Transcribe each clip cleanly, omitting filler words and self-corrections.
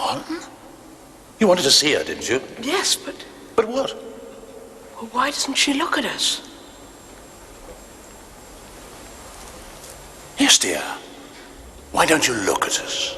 on? You wanted to see her, didn't you? Yes, but... But what? Well, why doesn't she look at us? Yes, dear. Why don't you look at us?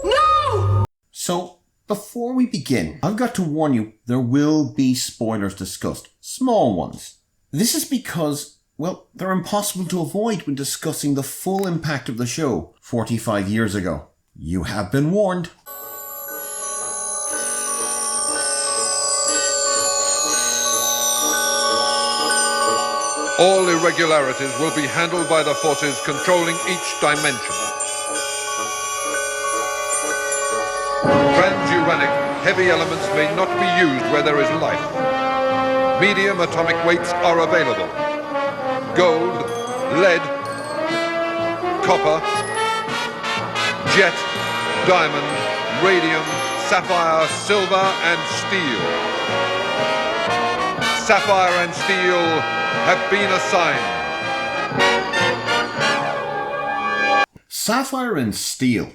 No! So, before we begin, I've got to warn you, there will be spoilers discussed. Small ones. This is because, well, they're impossible to avoid when discussing the full impact of the show 45 years ago. You have been warned. All irregularities will be handled by the forces controlling each dimension. Transuranic heavy elements may not be used where there is life. Medium atomic weights are available. Gold, lead, copper, jet, diamond, radium, sapphire, silver, and steel. Sapphire and Steel have been assigned. Sapphire and Steel.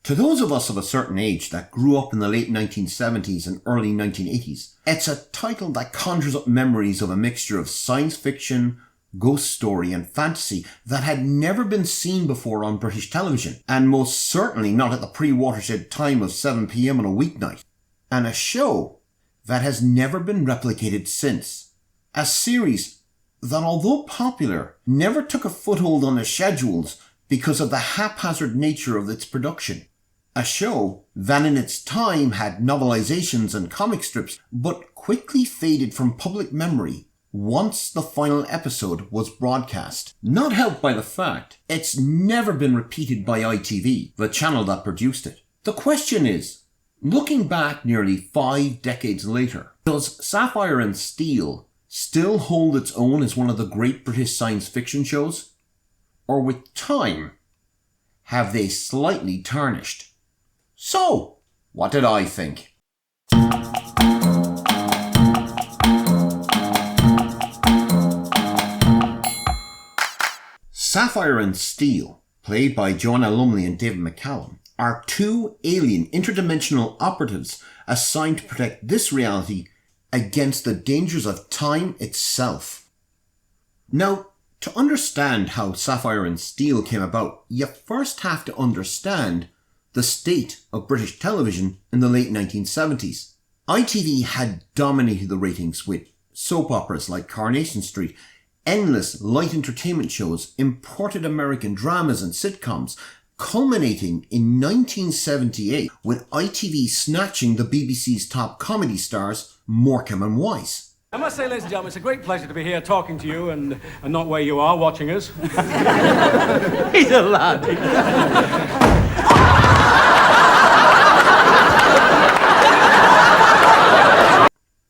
To those of us of a certain age that grew up in the late 1970s and early 1980s, it's a title that conjures up memories of a mixture of science fiction, ghost story and fantasy that had never been seen before on British television, and most certainly not at the pre-watershed time of 7 p.m. on a weeknight. And a show that has never been replicated since. A series that, although popular, never took a foothold on the schedules because of the haphazard nature of its production. A show that in its time had novelizations and comic strips, but quickly faded from public memory once the final episode was broadcast. Not helped by the fact it's never been repeated by ITV, the channel that produced it. The question is, looking back nearly 5 decades later, does Sapphire and Steel still hold its own as one of the great British science fiction shows? Or with time, have they slightly tarnished? So, what did I think? Sapphire and Steel, played by Joanna Lumley and David McCallum, are 2 alien interdimensional operatives assigned to protect this reality against the dangers of time itself. Now, to understand how Sapphire and Steel came about, you first have to understand the state of British television in the late 1970s. ITV had dominated the ratings with soap operas like Coronation Street, endless light entertainment shows, imported American dramas and sitcoms, culminating in 1978 with ITV snatching the BBC's top comedy stars, Morecambe and Wise. I must say, ladies and gentlemen, it's a great pleasure to be here talking to you and not where you are watching us. He's a lad.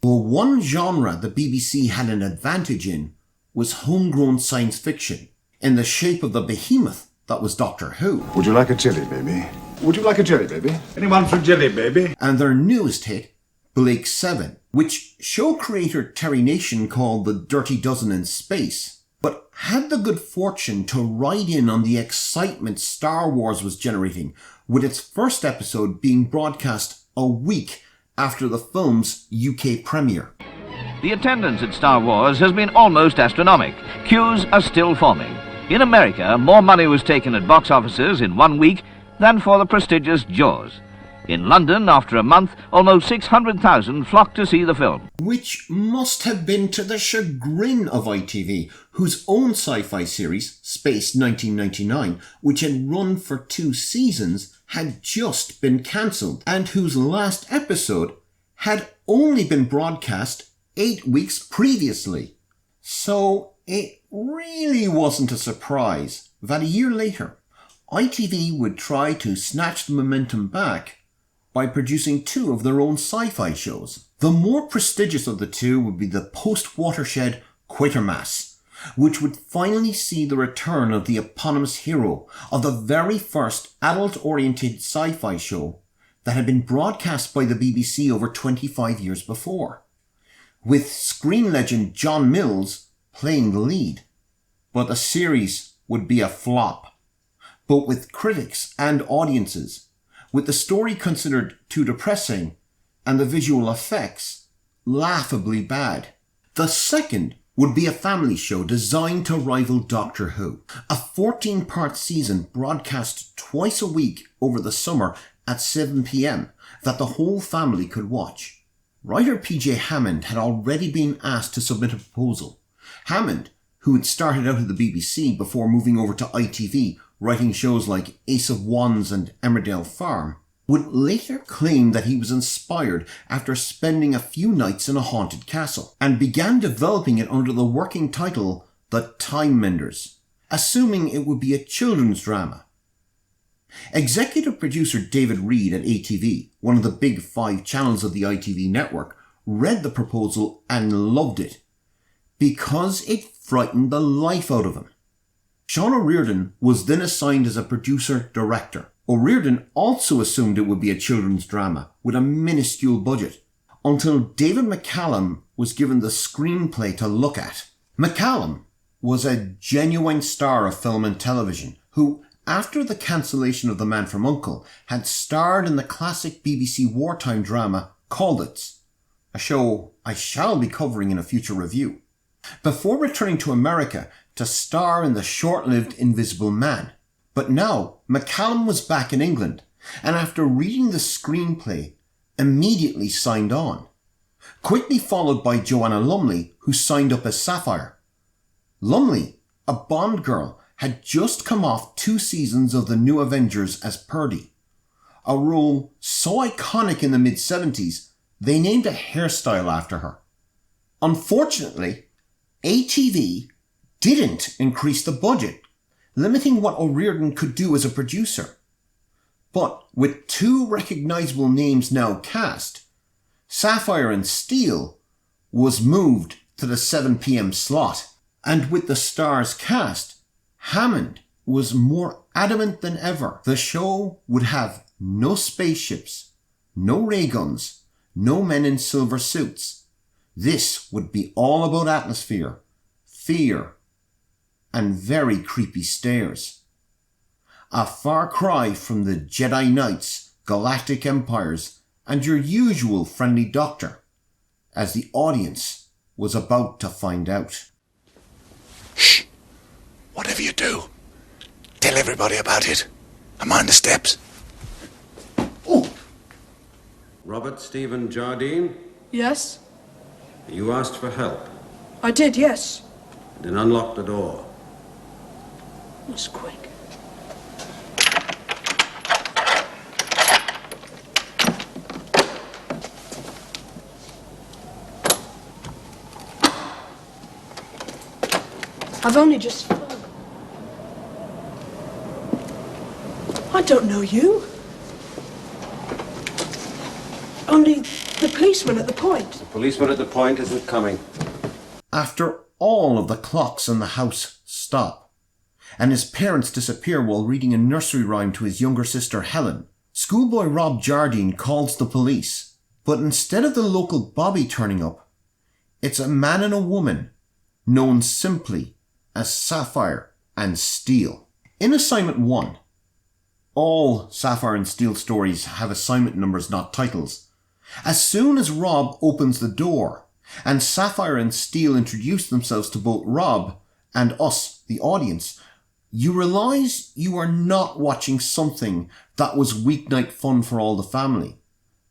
Well, one genre the BBC had an advantage in was homegrown science fiction, in the shape of the behemoth that was Doctor Who. Would you like a jelly, baby? Would you like a jelly, baby? Anyone for jelly, baby? And their newest hit, Blake 7, which show creator Terry Nation called the Dirty Dozen in space, but had the good fortune to ride in on the excitement Star Wars was generating, with its first episode being broadcast a week after the film's UK premiere. The attendance at Star Wars has been almost astronomic. Queues are still forming. In America, more money was taken at box offices in 1 week than for the prestigious Jaws. In London, after a month, almost 600,000 flocked to see the film. Which must have been to the chagrin of ITV, whose own sci-fi series, Space 1999, which had run for 2 seasons, had just been cancelled, and whose last episode had only been broadcast 8 weeks previously. So it really wasn't a surprise that a year later, ITV would try to snatch the momentum back by producing 2 of their own sci-fi shows. The more prestigious of the 2 would be the post-watershed Quatermass, which would finally see the return of the eponymous hero of the very first adult-oriented sci-fi show that had been broadcast by the BBC over 25 years before, with screen legend John Mills playing the lead. But the series would be a flop, both with critics and audiences, with the story considered too depressing and the visual effects laughably bad. The second would be a family show designed to rival Doctor Who, a 14-part season broadcast twice a week over the summer at 7 p.m. that the whole family could watch. Writer PJ Hammond had already been asked to submit a proposal. Hammond, who had started out at the BBC before moving over to ITV, writing shows like Ace of Wands and Emmerdale Farm, would later claim that he was inspired after spending a few nights in a haunted castle, and began developing it under the working title The Time Menders, assuming it would be a children's drama. Executive producer David Reed at ATV, one of the big 5 channels of the ITV network, read the proposal and loved it, because it frightened the life out of him. Sean O'Riordan was then assigned as a producer-director. O'Riordan also assumed it would be a children's drama with a minuscule budget, until David McCallum was given the screenplay to look at. McCallum was a genuine star of film and television who, after the cancellation of The Man from U.N.C.L.E., had starred in the classic BBC wartime drama Caldits, a show I shall be covering in a future review, before returning to America to star in the short-lived Invisible Man. But now, McCallum was back in England, and after reading the screenplay, immediately signed on, quickly followed by Joanna Lumley, who signed up as Sapphire. Lumley, a Bond girl, had just come off 2 seasons of The New Avengers as Purdy, a role so iconic in the mid-70s, they named a hairstyle after her. Unfortunately, ATV didn't increase the budget, limiting what O'Riordan could do as a producer. But with 2 recognisable names now cast, Sapphire and Steel was moved to the 7 p.m. slot, and with the stars cast, Hammond was more adamant than ever. The show would have no spaceships, no ray guns, no men in silver suits. This would be all about atmosphere, fear, and very creepy stares. A far cry from the Jedi Knights, Galactic Empires, and your usual friendly doctor, as the audience was about to find out. Shh! Whatever you do, tell everybody about it. And mind the steps. Oh! Robert Stephen Jardine, Yes? you asked for help I did, yes. and then unlocked the door. It was quick. I've only just... I don't know you. Only the policeman at the point. The policeman at the point isn't coming. After all of the clocks in the house stop, and his parents disappear while reading a nursery rhyme to his younger sister Helen, schoolboy Rob Jardine calls the police. But instead of the local Bobby turning up, it's a man and a woman, known simply as Sapphire and Steel. In Assignment 1, all Sapphire and Steel stories have assignment numbers, not titles. As soon as Rob opens the door, and Sapphire and Steel introduce themselves to both Rob and us, the audience, you realise you are not watching something that was weeknight fun for all the family,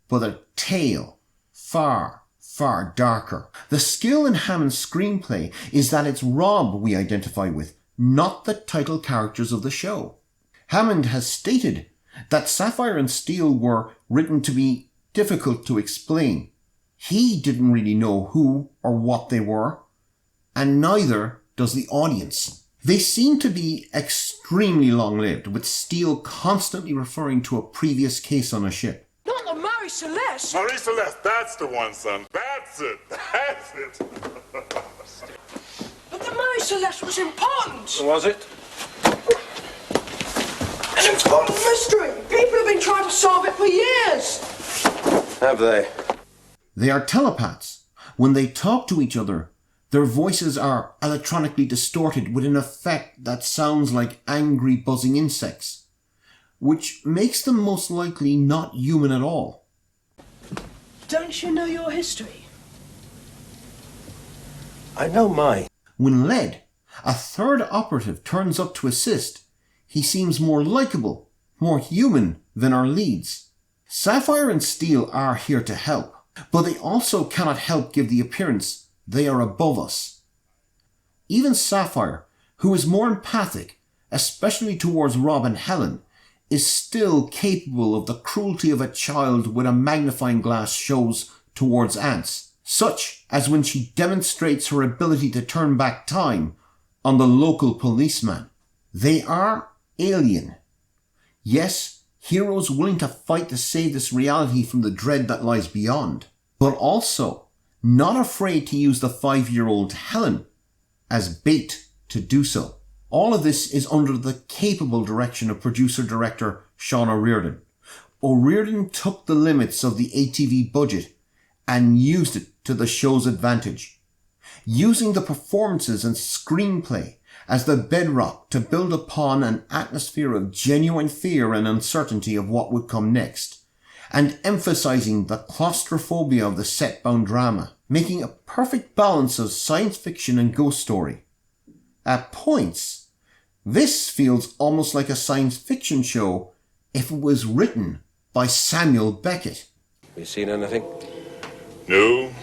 but a tale far, far darker. The skill in Hammond's screenplay is that it's Rob we identify with, not the title characters of the show. Hammond has stated that Sapphire and Steel were written to be difficult to explain. He didn't really know who or what they were, and neither does the audience. They seem to be extremely long-lived, with Steel constantly referring to a previous case on a ship. Not the Marie Celeste. Marie Celeste, that's the one, son. That's it. That's it. But the Marie Celeste was important. Was it? And it's called a mystery. People have been trying to solve it for years. Have they? They are telepaths. When they talk to each other, their voices are electronically distorted with an effect that sounds like angry buzzing insects, which makes them most likely not human at all. Don't you know your history? I know mine. When led, a third operative turns up to assist. He seems more likable, more human than our leads. Sapphire and Steel are here to help, but they also cannot help give the appearance they are above us. Even Sapphire, who is more empathic, especially towards Rob and Helen, is still capable of the cruelty of a child with a magnifying glass shows towards ants, such as when she demonstrates her ability to turn back time on the local policeman. They are alien. Yes, heroes willing to fight to save this reality from the dread that lies beyond, but also not afraid to use the 5-year-old Helen as bait to do so. All of this is under the capable direction of producer-director Sean O'Riordan. O'Riordan took the limits of the ATV budget and used it to the show's advantage, using the performances and screenplay as the bedrock to build upon an atmosphere of genuine fear and uncertainty of what would come next, and emphasizing the claustrophobia of the set-bound drama, making a perfect balance of science fiction and ghost story. At points, this feels almost like a science fiction show if it was written by Samuel Beckett. You seen anything? No,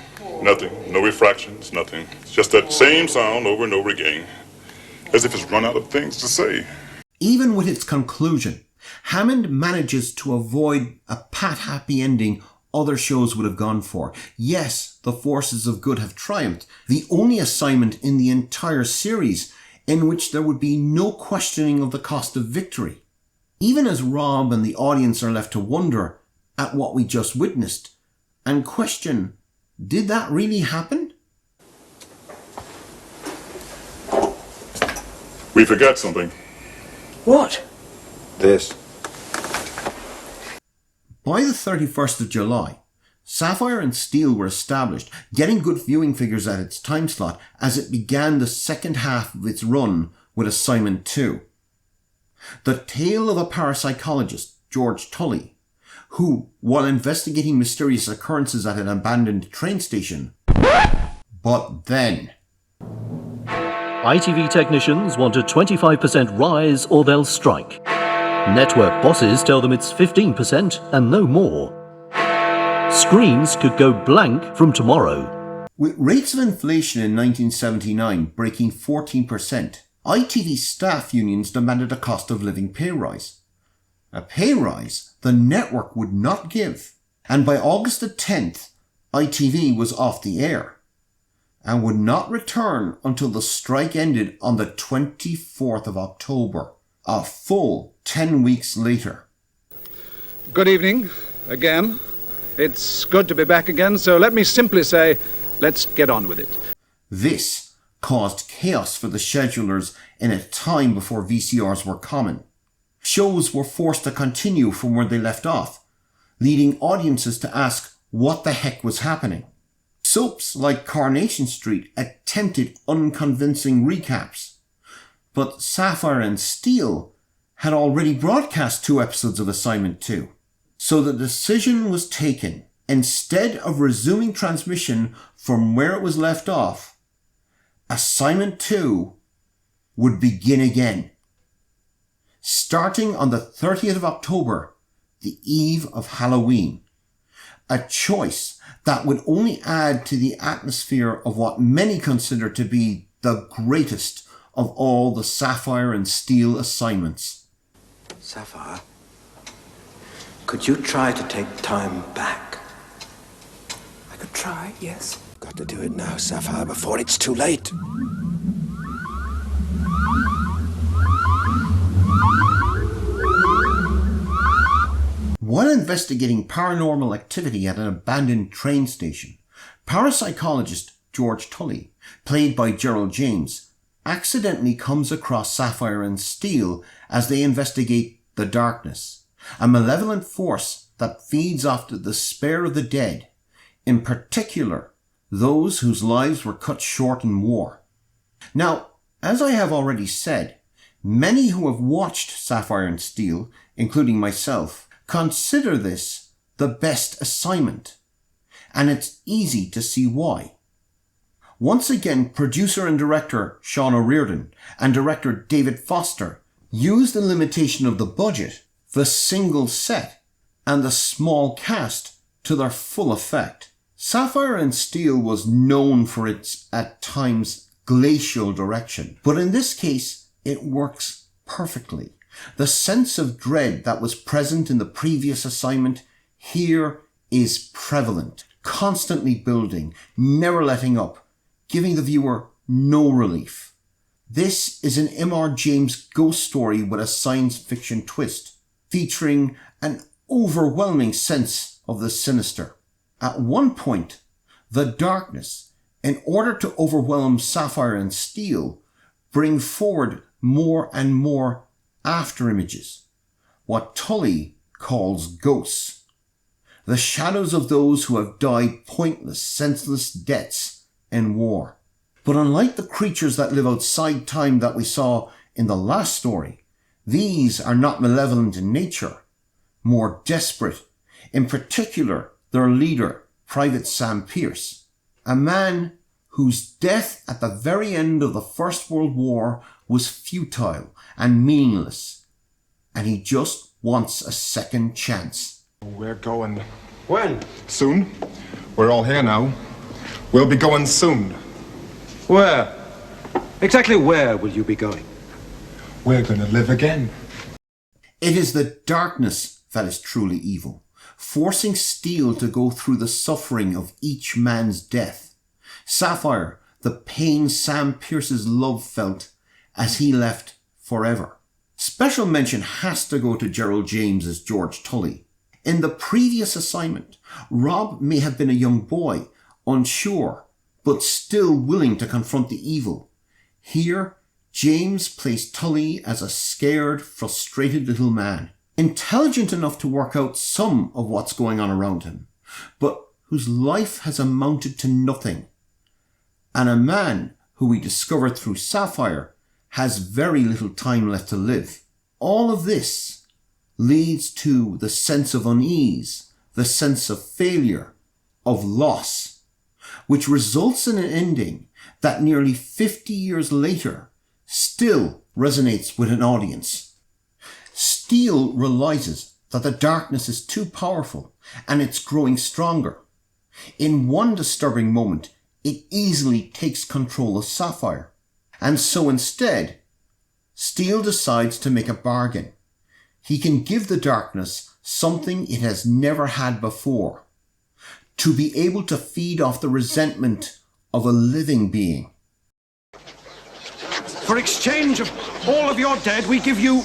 nothing. No refractions, nothing. It's just that same sound over and over again. As if it's run out of things to say. Even with its conclusion, Hammond manages to avoid a pat-happy ending other shows would have gone for. Yes, the forces of good have triumphed, the only assignment in the entire series in which there would be no questioning of the cost of victory. Even as Rob and the audience are left to wonder at what we just witnessed and question, did that really happen? We forgot something. What? This. By the 31st of July, Sapphire and Steel were established, getting good viewing figures at its time slot as it began the second half of its run with Assignment 2. The tale of a parapsychologist, George Tully, who, while investigating mysterious occurrences at an abandoned train station, but then... ITV technicians want a 25% rise or they'll strike. Network bosses tell them it's 15% and no more. Screens could go blank from tomorrow. With rates of inflation in 1979 breaking 14%, ITV staff unions demanded a cost of living pay rise. A pay rise the network would not give. And by August the 10th, ITV was off the air and would not return until the strike ended on the 24th of October, a full 10 weeks later. Good evening, again. It's good to be back again, so let me simply say, let's get on with it. This caused chaos for the schedulers in a time before VCRs were common. Shows were forced to continue from where they left off, leading audiences to ask what the heck was happening. Soaps like Coronation Street attempted unconvincing recaps, but Sapphire and Steel had already broadcast 2 episodes of Assignment 2. So the decision was taken, instead of resuming transmission from where it was left off, Assignment 2 would begin again. Starting on the 30th of October, the eve of Halloween. A choice that would only add to the atmosphere of what many consider to be the greatest of all the Sapphire and Steel assignments. Sapphire, could you try to take time back? I could try, yes. Got to do it now, Sapphire, before it's too late. While investigating paranormal activity at an abandoned train station, parapsychologist George Tully, played by Gerald James, accidentally comes across Sapphire and Steel as they investigate the darkness, a malevolent force that feeds off the despair of the dead, in particular those whose lives were cut short in war. Now, as I have already said, many who have watched Sapphire and Steel, including myself, consider this the best assignment, and it's easy to see why. Once again, producer and director Sean O'Riordan and director David Foster used the limitation of the budget, the single set, and the small cast to their full effect. Sapphire and Steel was known for its, at times, glacial direction, but in this case, it works perfectly. The sense of dread that was present in the previous assignment here is prevalent, constantly building, never letting up, giving the viewer no relief. This is an M.R. James ghost story with a science fiction twist, featuring an overwhelming sense of the sinister. At one point, the darkness, in order to overwhelm Sapphire and Steel, bring forward more and more afterimages, what Tully calls ghosts, the shadows of those who have died pointless, senseless deaths in war. But unlike the creatures that live outside time that we saw in the last story, these are not malevolent in nature, more desperate, in particular their leader, Private Sam Pierce, a man whose death at the very end of the First World War was futile and meaningless, and he just wants a second chance. We're going. When? Soon. We're all here now. We'll be going soon. Where? Exactly where will you be going? We're going to live again. It is the darkness that is truly evil, forcing Steel to go through the suffering of each man's death. Sapphire, the pain Sam Pierce's love felt as he left forever. Special mention has to go to Gerald James as George Tully. In the previous assignment, Rob may have been a young boy, unsure, but still willing to confront the evil. Here, James plays Tully as a scared, frustrated little man, intelligent enough to work out some of what's going on around him, but whose life has amounted to nothing. And a man who we discover through Sapphire has very little time left to live. All of this leads to the sense of unease, the sense of failure, of loss, which results in an ending that nearly 50 years later still resonates with an audience. Steel realizes that the darkness is too powerful and it's growing stronger. In one disturbing moment, it easily takes control of Sapphire. And so instead, Steel decides to make a bargain. He can give the darkness something it has never had before, to be able to feed off the resentment of a living being. For exchange of all of your dead, we give you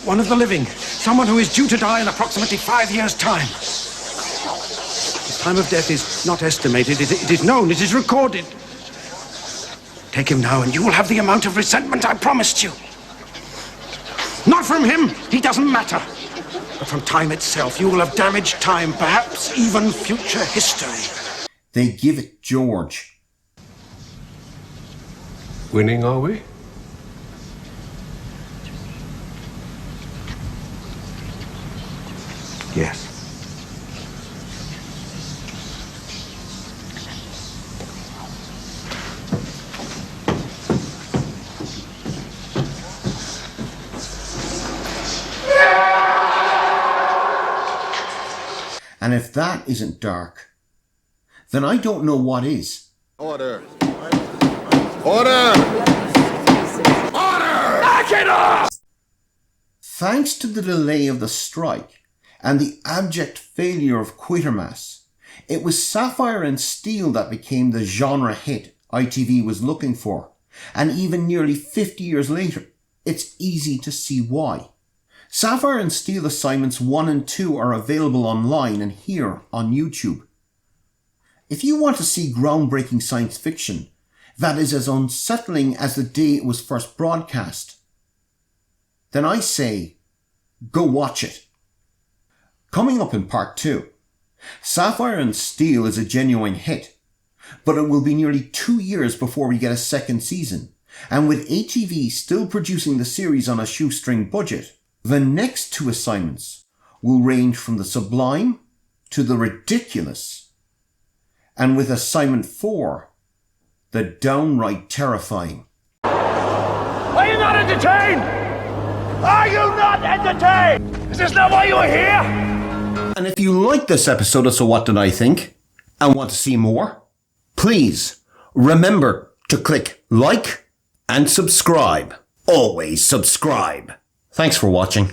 one of the living, someone who is due to die in approximately 5 years' time. The time of death is not estimated, it is known, it is recorded. Take him now and you will have the amount of resentment I promised you. Not from him, he doesn't matter. But from time itself, you will have damaged time, perhaps even future history. They give it George. Winning, are we? Yes. And if that isn't dark, then I don't know what is. Order. Order! Order! Knock it off! Thanks to the delay of the strike and the abject failure of Quatermass, it was Sapphire and Steel that became the genre hit ITV was looking for. And even nearly 50 years later, it's easy to see why. Sapphire and Steel assignments 1 and 2 are available online and here on YouTube. If you want to see groundbreaking science fiction that is as unsettling as the day it was first broadcast, then I say, go watch it. Coming up in part 2, Sapphire and Steel is a genuine hit, but it will be nearly 2 years before we get a second season. And with ATV still producing the series on a shoestring budget, the next 2 assignments will range from the sublime to the ridiculous. And with assignment 4, the downright terrifying. Are you not entertained? Are you not entertained? Is this not why you are here? And if you like this episode of So What Did I Think and want to see more, please remember to click like and subscribe. Always subscribe. Thanks for watching.